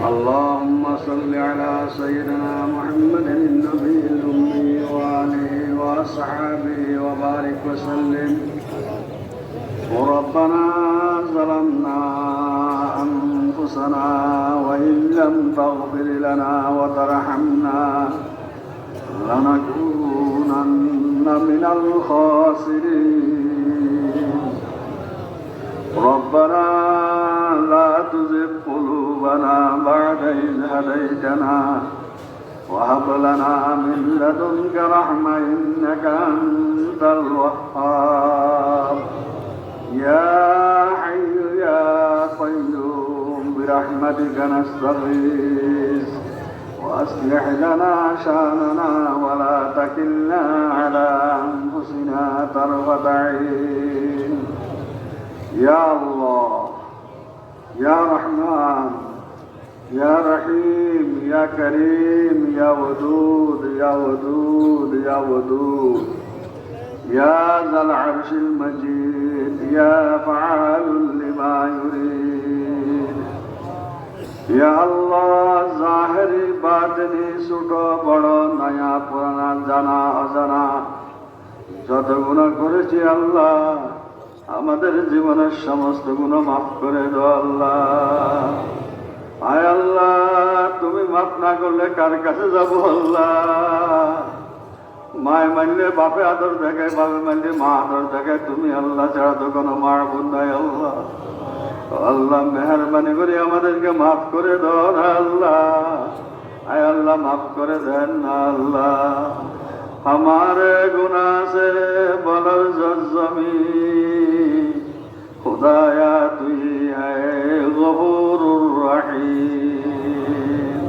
اللهم صل على سيدنا محمد النبي الأمي وآله وأصحابه وبارك وسلم. وربنا ظلمنا أنفسنا وإن لم تغفر لنا وترحمنا لنكونن من الخاسرين. ربنا لا تزغ قلوبنا بعد إذ هديتنا وهب لنا من لدنك رحمة إنك أنت الوهاب. يا حي يا قيوم برحمتك نستغيث وأصلح لنا شأننا ولا تكلنا على أنفسنا طرفة عين. يا الله يا رحمن يا رحيم يا كريم يا ودود يا ودود يا ودود يا ذا العرش المجيد يا فعال لما يريد. يا الله ظاهری باطنی ছোট বড় নয়া পুরানা জানা অজানা যত গুনাহ করেছি আল্লাহ আমাদের জীবনের সমস্ত গুনাহ মাফ করে দাও আল্লাহ। আয় আল্লাহ তুমি মাফ না করলে কার কাছে যাব আল্লাহ? মায় মানলে বাপে আদর দেখায়, বাপে মানলে মা আদর দেখায়, তুমি আল্লাহ ছাড়া তো কোনো মাহবুব নাই আল্লাহ। আল্লাহ মেহরবানি করে আমাদেরকে মাফ করে দাও না আল্লাহ। আয় আল্লাহ মাফ করে দেন না আল্লাহ। हमारे गुनाह से बलर जमी खुदाया तू है गफूरुर रहीम।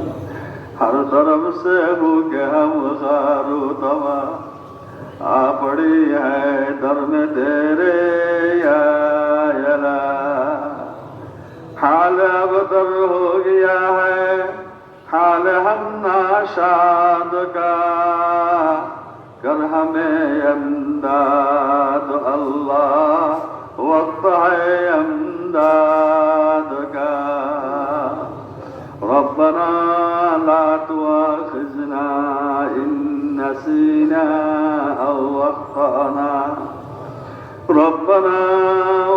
हर तरफ से भूखे हम खारू तमा आ पड़ी है दर में तेरे या हाल अबतर हो गया है हाल हम नाशाद का कर हमें अमदाद अल्लाह वक्त है अमदाद का। रब्बना ला तुआखिजना इन नसीना औ अख्ताना रब्बना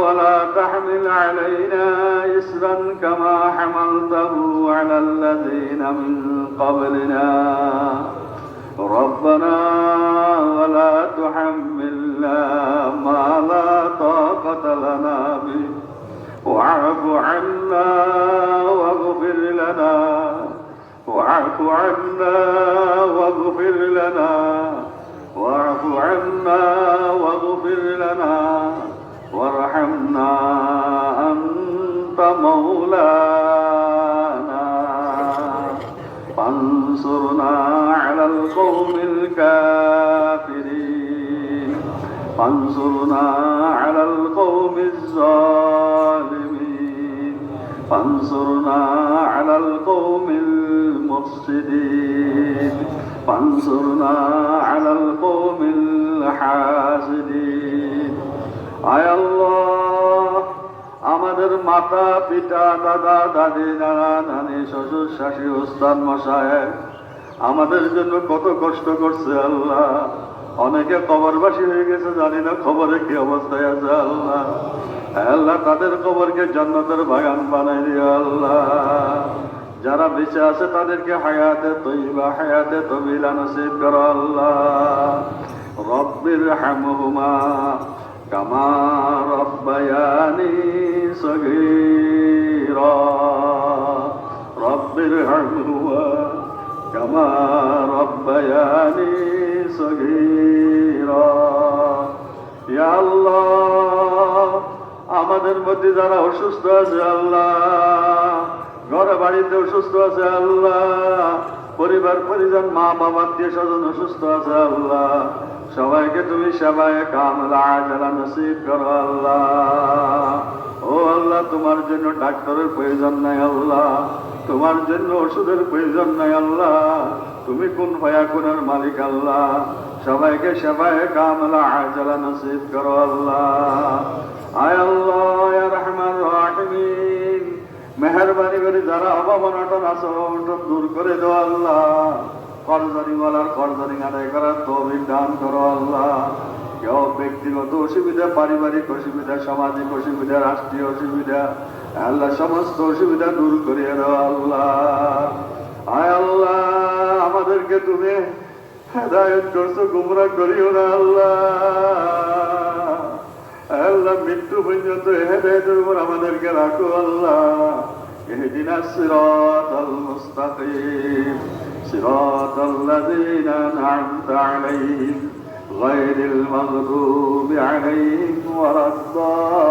वला तहमिल अलैना इसरन कमा हमलतहु अला अल्लज़ीना मिन क़ब्लिना रब्बना वला तुहम्मिलना मा ला ताक़त लना बिहि वअफ़ु अन्ना वग़फ़िर लना वअफ़ु अन्ना वग़फ़िर लना वअफ़ु अन्ना वग़फ़िर लना वरहमना अन्त मौलाना फंसुरना अलल कौमिल काफिरीन फंसुरना अलल कौमिज़ ज़ालिमीन फंसुरना अलल कौमिल मुफ़सिदीन फंसुरना अलल कौमिल हासिदीन। आय अल्लाह আমাদের মাতা পিতা দাদা দাদি নানা নানি শ্বশুর শাশুড়ি উস্তাদ মশায়েখ আমাদের জন্য কত কষ্ট করছে আল্লাহ। অনেকে কবরবাসী হয়ে গেছে, জানি না খবরে কি অবস্থায় আছে আল্লাহ। আল্লাহ তাদের কবরকে জান্নাতের বাগান বানাই দিও আল্লাহ। যারা বেঁচে আছে তাদেরকে হায়াতে তৈবা হায়াতে তবিলা নসিব করো আল্লাহ। রব্বির হামহুমা কামা রব্বায়ানি সগীরা রব্বির হামহুমা কামা রব্বায়ানি সগীরা। ইয়া আল্লাহ আমাদের মধ্যে যারা অসুস্থ আছে আল্লাহ, ঘরে বাড়িতে অসুস্থ আছে আল্লাহ, পরিবার পরিজন মা বাবা আত্মীয় স্বজন অসুস্থ আছে আল্লাহ, সবাইকে তুমি সেবায় কামলা আজলা নসিব করো আল্লাহ। ও আল্লাহ তোমার জন্য ডাক্তারের প্রয়োজন নাই আল্লাহ, তোমার জন্য ওষুধের প্রয়োজন নাই আল্লাহ, তুমি কোন ফায়াকুনের মালিক আল্লাহ। সবাইকে সেবায় কামলা আজলা নসিব করো আল্লাহ। আয় আল্লাহ ইয়া রহমান রাহিমিন মেহরবানি মেহরবানি করে যারা অভাব অনটন আছে অনটন দূর করে দাও আল্লাহ। করজরিওয়ালার করজরি আদায় করার তৌফিক দান করো আল্লাহ। কেউ ব্যক্তিগত অসুবিধা, পারিবারিক অসুবিধা, সামাজিক অসুবিধা, রাষ্ট্রীয় অসুবিধা, আল্লাহ সমস্ত অসুবিধা দূর করিয়ে দাও আল্লাহ। আয় আল্লাহ, আমাদেরকে তুমি হেদায়েত করছো, গুমরাহ করিও না আল্লাহ। আল্লাহ, মৃত্যু পর্যন্ত হেদায়েতের উপর আমাদেরকে রাখো আল্লাহ। ইহদিনাস সিরাতাল মুস্তাকিম সিরাতাল লাযীনা আন'আমতা আলাইহিম গায়রিল মাগদুবি আলাইহিম ওয়ালাদ-দাল্লিন।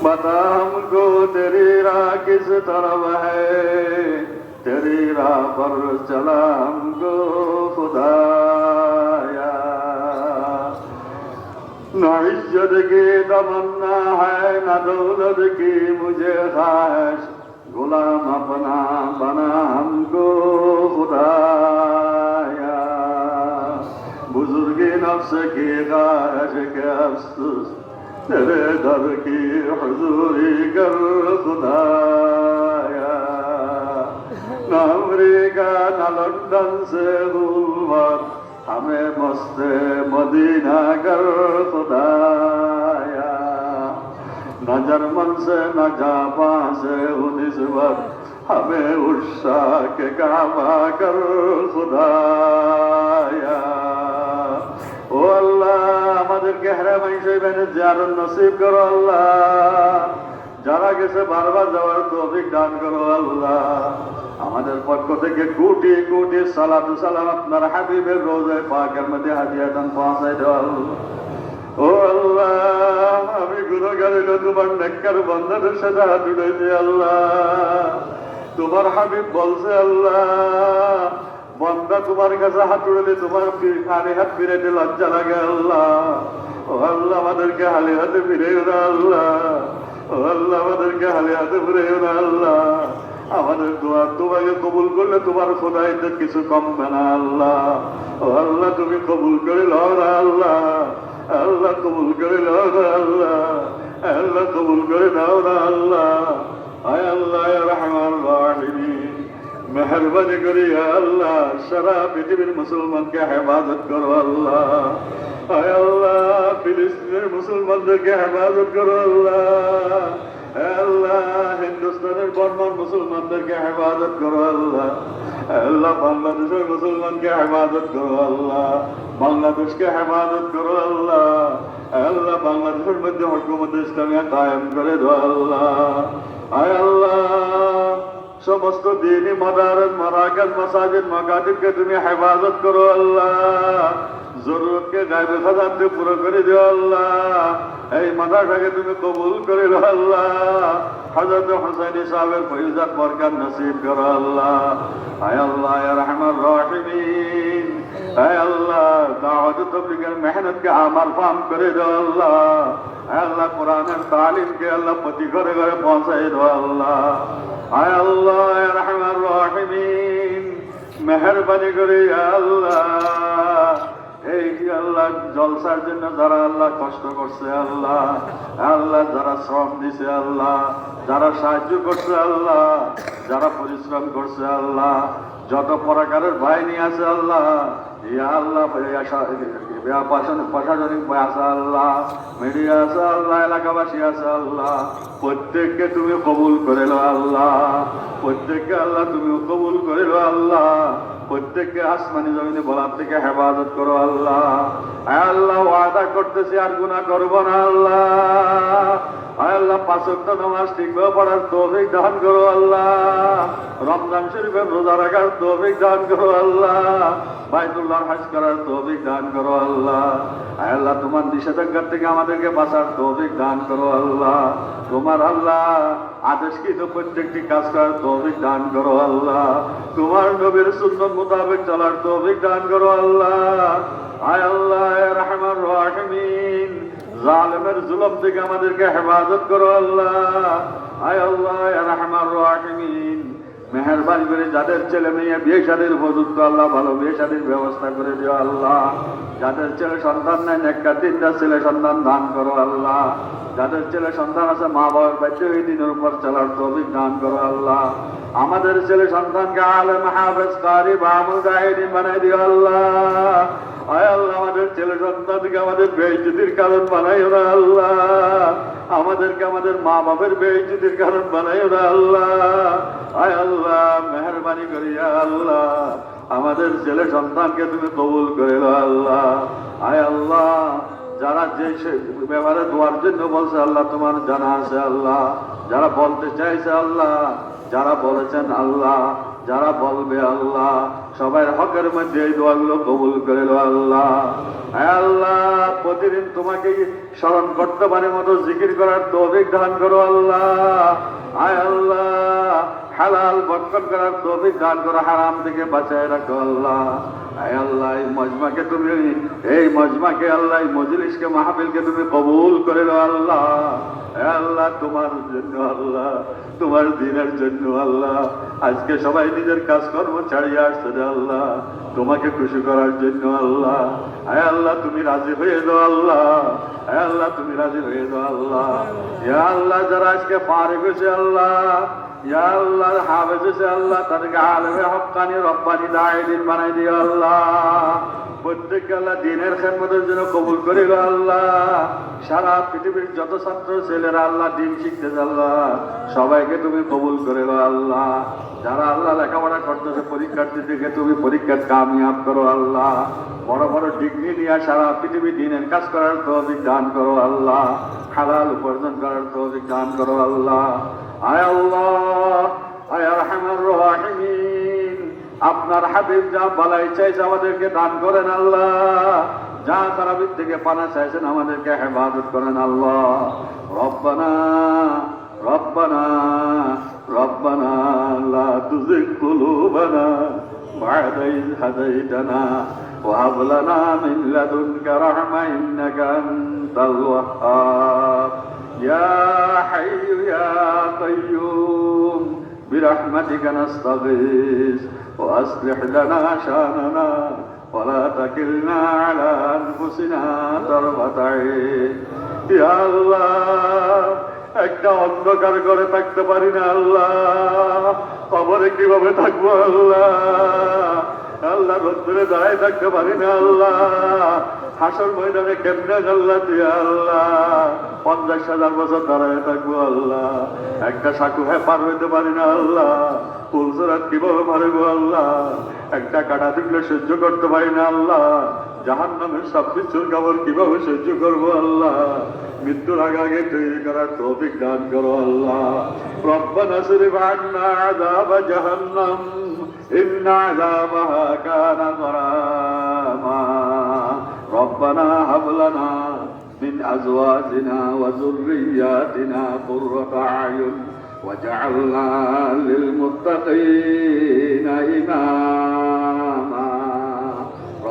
बता हमको तेरी राह किस तरफ है, तेरी राह पर चला हमको खुदाया। न इज्जत की तमन्ना है न दौलत की मुझे ख्वाहिश, गुलाम अपना बना हमको खुदाया। बुजुर्गी नफ्स की ख्वाहिश के अफसोस, तेरे दर की हुजूरी कर खुदाया। न अमेरिका न लंदन से गुलमत, हमें मस्ते मदीना कर खुदाया। न जर्मन से न जापान से हो निस्बत, हमें उर्सा के काबा कर खुदाया। ও আল্লাহ, আমাদেরকে হারামাইন শরীফে জিয়ারত নসিব করো আল্লাহ। যারা গেছে বারবার যাওয়ার তৌফিক দান করো আল্লাহ। আমাদের পক্ষ থেকে কোটি কোটি সালাতু সালাম আপনার হাবিবের রওজায়ে পাকের মধ্যে হাদিয়াতান পৌঁছায় দাও আল্লাহ। ও আল্লাহ, আমি গুনাহগার হইল তোমার নেককার বান্দাদের সাথে হাত উঠাইছি আল্লাহ। তোমার হাবিব বলছে আল্লাহ, বন্দা তোমার কাছে হাত উড়ালে তোমার খালি হাত ফিরাইতে লজ্জা লাগে আল্লাহ। ও আল্লাহ, আমাদেরকে হালি হাতে ফিরেও না আল্লাহ। ও আল্লাহ, আমাদেরকে হালি হাতে ফিরেও না আল্লাহ। আমাদের দোয়া তোমাকে কবুল করলে তোমার খোদাইতে কিছু কমবে না আল্লাহ। ও আল্লাহ, তুমি কবুল করে লও না আল্লাহ। আল্লাহ, কবুল করে লও না আল্লাহ। আল্লাহ, কবুল করে দাও না আল্লাহ। আয় আল্লাহ, ইয়া রহমান রাহিমিন, মেহরবানি করি আল্লাহ সারা পৃথিবীর মুসলমানকে হেফাজত করো আল্লাহ। আয় আল্লাহ, ফিলিস্তিনের মুসলমানদেরকে হেফাজত করো আল্লাহ। আল্লাহ, হিন্দুস্তানের বর্মার মুসলমানদেরকে হেফাজত করো আল্লাহ। আল্লাহ, বাংলাদেশের মুসলমানকে হেফাজত করো আল্লাহ। বাংলাদেশকে হেফাজত করো আল্লাহ। আল্লাহ, বাংলাদেশের মধ্যে হুকুমত ইসলামিয়া কায়েম করে দাও আল্লাহ। আয় আল্লাহ, সমস্ত দ্বীনি মাদারিস, মারাকাজ, মাসাজিদ, মাকাতিবকে তুমি হেফাজত করো আল্লাহ। জরুরতকে গায়বে খাজানতে পুরো করে দিও আল্লাহ। এই মাদ্রাসাকে তুমি কবুল করে লো আল্লাহ। হযরত হুসাইনী সাহেবের ফয়জাত বরকত নসিব করো আল্লাহ। আয় আল্লাহ, ইয়া রহমান রাহিমিন, আয় আল্লাহ, দাওয়াত তাবলীগের মেহনতকে আমার ফাম করে দাও আল্লাহ। আয় আল্লাহ, কোরআনের তালিমকে আল্লাহ প্রতি ঘরে ঘরে পৌঁছায় দাও আল্লাহ। আয় আল্লাহ, ইয়া রহমান রাহিমিন, মেহরবানি করে আল্লাহ এই আল্লাহ জলসার জন্য যারা আল্লাহ কষ্ট করছে আল্লাহ, আল্লাহ যারা শ্রম দিছে আল্লাহ, যারা সাহায্য করছে আল্লাহ, যারা পরিশ্রম করছে আল্লাহ, যত প্রকারের বাহিনী আছে আল্লাহ, ইয়া আল্লাহ, প্রশাসনিক আছে আল্লাহ, মিডিয়া আছে আল্লাহ, এলাকাবাসী আছে আল্লাহ, প্রত্যেককে তুমি কবুল করে লো আল্লাহ। প্রত্যেককে আল্লাহ তুমি কবুল করে লো আল্লাহ। প্রত্যেককে আসমানি জমিনে বলার থেকে হেফাজত করো আল্লাহ। আল্লাহ, ওয়াদা করতেছি আর গুনাহ করবো না আল্লাহ। আল্লাহ, 5 ওয়াক্ত নামাজ ঠিকভাবে পড়ার তৌফিক দান করো আল্লাহ। রমজান শরীফের রোজা রাখার তৌফিক দান করো আল্লাহ। বাইতুল্লাহর হজ করার তৌফিক দান করো আল্লাহ। আল্লাহ, তোমার নিষেধাজ্ঞার থেকে আমাদেরকে বাঁচার তৌফিক দান করো আল্লাহ। তোমার আল্লাহ আদেশকৃত প্রত্যেকটি কাজ করার তৌফিক দান করো আল্লাহ। তোমার নবীর সুন্নাত মোতাবেক চলার তৌফিক দান করো আল্লাহ। আয় আল্লাহ, ইয়া রহমান রাহিমিন, জালেমের জুলুম থেকে আমাদেরকে হেফাজত করো আল্লাহ। আয় আল্লাহ, ইয়া রহমান রাহিমিন, মেহেরবানি করে যাদের ছেলে মেয়ে বিয়ে শাদীর উপযুক্ত আল্লাহ ভালো বিয়ে শাদীর ব্যবস্থা করে দিও আল্লাহ। যাদের ছেলে সন্তান নাই নেককার তিনটা ছেলে সন্তান দান করো আল্লাহ। যাদের ছেলে সন্তান আছে মা বাবার বাচ্চা ওই দিনের উপর চলার তৌফিক দান করো আল্লাহ। আমাদের ছেলে সন্তানকে আলেম হাফেজ কারি বামুল জাহিদিন বানাই দিও আল্লাহ। আয় আল্লাহ আমাদের ছেলে সন্তানকে আমাদের বেইজ্জতির কারণ বানাইও না আল্লাহ। আমাদেরকে আমাদের মা বাবার বেইজ্জতির কারণ বানাইও না আল্লাহ। আয় আল্লাহ মেহেরবানি করিয়া আল্লাহ আমাদের ছেলে সন্তানকে তুমি কবুল করে দাও আল্লাহ। আয় আল্লাহ যারা যে ব্যাপারে দোয়ার জন্য বলছে আল্লাহ তোমার জানা আছে আল্লাহ। যারা বলতে চাইছে আল্লাহ, যারা বলেছেন আল্লাহ, যারা বলবে আল্লাহ, সবার হকের মধ্যে এই দোয়াগুলো কবুল করে লো আল্লাহ। আল্লাহ প্রতিদিন তোমাকে স্মরণ করতে পারে মতো জিকির করার তৌফিক দান করো আল্লাহ। আয় আল্লাহ হালাল বরকত করার তৌফিক দান করো, হারাম থেকে বাঁচায় রাখো আল্লাহ। আয় আল্লাহ এই মজমাকে তুমি এই মজমাকে আল্লাহ এই মজলিসকে মাহফিলকে তুমি কবুল করে লো আল্লাহ। আল্লাহ তোমার জন্য আল্লাহ, তোমার দিনের জন্য আল্লাহ আজকে সবাই নিজের কাজকর্ম ছাড়িয়ে আসছে রে আল্লাহ তোমাকে খুশি করার জন্য আল্লাহ। আয় আল্লাহ তুমি রাজি হয়ে দাও আল্লাহ। আয় আল্লাহ তুমি রাজি হয়ে দাও আল্লাহ। ইয়া আল্লাহ যারা আজকে পারে গেছে আল্লাহ, ইয়া আল্লাহ হাফেজ হয়েছে আল্লাহ তাদেরকে আলেমে হক্কানি রব্বানি দায়ীদিন বানাই দিও আল্লাহ। প্রত্যেককে আল্লাহ দিনের খেদমতের জন্য কবুল করে গো আল্লাহ। সারা পৃথিবীর যত ছাত্র ছেলেরা আল্লাহ দিন শিখতেছে আল্লাহ সবাইকে তুমি কবুল করে গো আল্লাহ। যারা আল্লাহ লেখাপড়া করতেছে পরীক্ষার্থীদেরকে তুমি পরীক্ষা কামিয়াব করো আল্লাহ। বড় বড় ডিগ্রি নিয়ে সারা পৃথিবী দিনের কাজ করার তৌফিক দান করো আল্লাহ। হালাল উপার্জন করার তৌফিক দান করো আল্লাহ। আয় আল্লাহ আয় আরহামার রাহিমিন আপনার হাবিব যা বালাই চাইছে আমাদেরকে দান করেন আল্লাহ। যা খারাপের থেকে পানা চাইছেন আমাদেরকে হেফাজত করেন আল্লাহ। রব্বানা রব্বানা রব্বানা লা তুযিগ কুলুবানা বা'দা ইয হাদাইতানা ওয়া হাব লানা মিন লাদুনকা রাহমা ইন্নাকা আনতাল ওয়াহ্হাব। ইয়া হাইয়্যু ইয়া কাইয়্যুম برحمتك نستغيث وأصلح لنا شأننا ولا تكلنا على أنفسنا طرفة عين يا الله একটা অন্ধকার ঘরে থাকতে পারি না আল্লাহ, কবরে কিভাবে থাকবো আল্লাহ। আল্লাহ রোদ্দুরে দাঁড়ায় থাকতে পারি না আল্লাহ, হাসর ময়দানে কেমনে আল্লাহ দিয়া আল্লাহ 50,000 বছর দাঁড়ায় থাকবো আল্লাহ। একটা সাঁকু পার হইতে পারি না আল্লাহ, ফুলসরাত কিভাবে মারবো আল্লাহ। একটা কাটা টুকলে সহ্য করতে পারি না আল্লাহ, জাহান্নামের সব কিছুর খবর কিভাবে সহ্য করবো আল্লাহ। মৃত্যুর আগে তৈরি করার তৌফিক দান করো আল্লাহ। রব্বানা সরিফ আন্না আযাব জাহান্নাম ইন্না আযাবাহা কানা গরামা। রব্বানা হাব লানা মিন আজওয়াজিনা ওয়া যুররিয়াতিনা কুররাতা আয়ুন ওয়াজআলনা লিল মুত্তাকিনা ইমামা।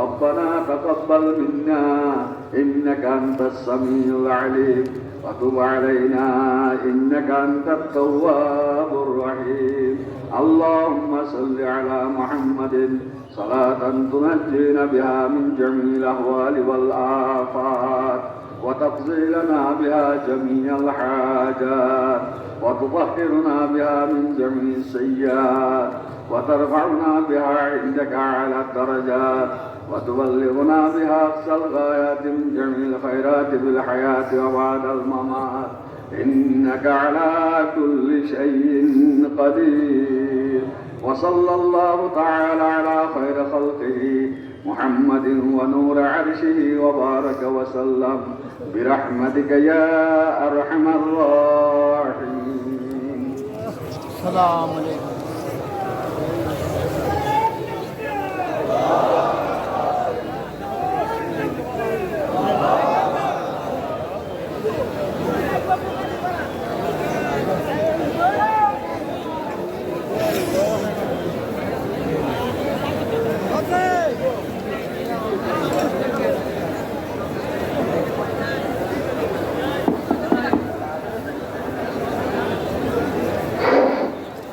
ربنا تقبل منا إنك أنت السميع العليم وتب علينا إنك أنت التواب الرحيم. اللهم صل على محمد صلاة تنجينا بها من جميع الأهوال والآفات وتقضي لنا بها جميع الحاجات وتطهرنا بها من جميع السيئات وترفعنا بها عندك أعلى الدرجات وتبلغنا بها أقصى الغايات من جميع الخيرات في الحياة وبعد الممات إنك على كل شيء قدير. وصلى الله تعالى على خير خلقه محمد ونور عرشه وبارك وسلم برحمتك يا أرحم الراحمين. السلام عليكم.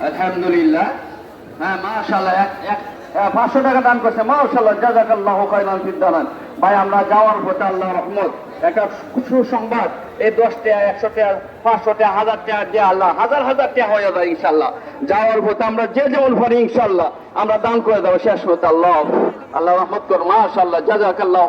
আলহামদুলিল্লাহ হ্যাঁ মাশাআল্লাহ 500 টাকা দান করছে মাশাআল্লাহ জাযাকাল্লাহু খাইরান ফিদ দারান। ভাই আমরা যাওয়ার পথে আল্লাহ রহমত একটা সুসংবাদ, এই 10 টাকা 100 টাকা 500 টাকা 1000 টাকা দিয়ে আল্লাহ হাজার হাজার টাকা হয়ে যায় ইনশাআল্লাহ। যাওয়ার পথে আমরা যে যেমন পারি ইনশাআল্লাহ আমরা দান করে দেবো শেষ পথে। আল্লাহ রহমত কর মাশাআল্লাহ জাযাকাল্লাহু